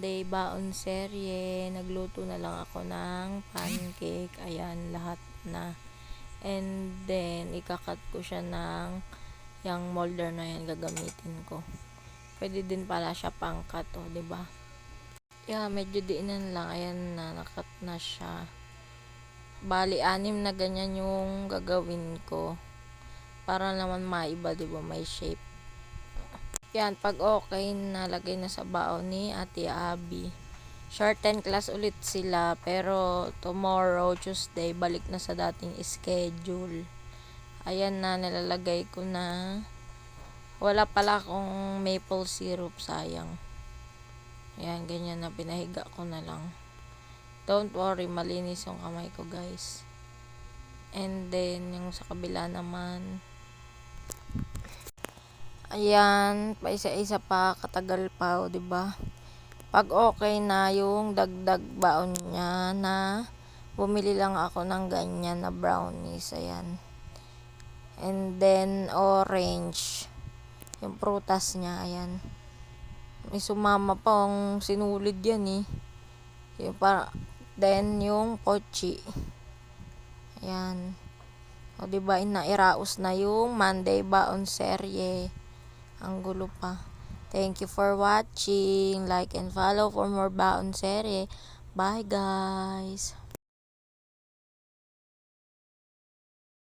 Day baon serye, nagluto na lang ako ng pancake. Ayan, lahat na. And then, ikakat ko siya ng yung molder na yan, gagamitin ko. Pwede din pala siya pangkat, o, diba? Yeah, medyo diinan lang. Ayan na, nakat na siya. Bali, 6 na ganyan yung gagawin ko. Para naman maiba, diba? May shape. Yan, pag okay, nalagay na sa baon ni Ate Abby. Shorten class ulit sila, pero tomorrow, Tuesday, balik na sa dating schedule. Ayan na, nilalagay ko na. Wala pala akong maple syrup, sayang. Ayan, ganyan na, pinahiga ko na lang. Don't worry, malinis yung kamay ko, guys. And then, yung sa kabila naman, ayan, paisa-isa pa, katagal pa, o, diba? Pag okay na yung dagdag baon niya, na bumili lang ako ng ganyan na brownies, ayan. And then, orange, yung prutas niya, ayan. May sumama pang sinulid yan, eh. Yung then, yung pochi. Ayan. O, diba, inairaos na yung Monday baon serye. Ang gulo pa. Thank you for watching. Like and follow for more baon serye. Bye, guys.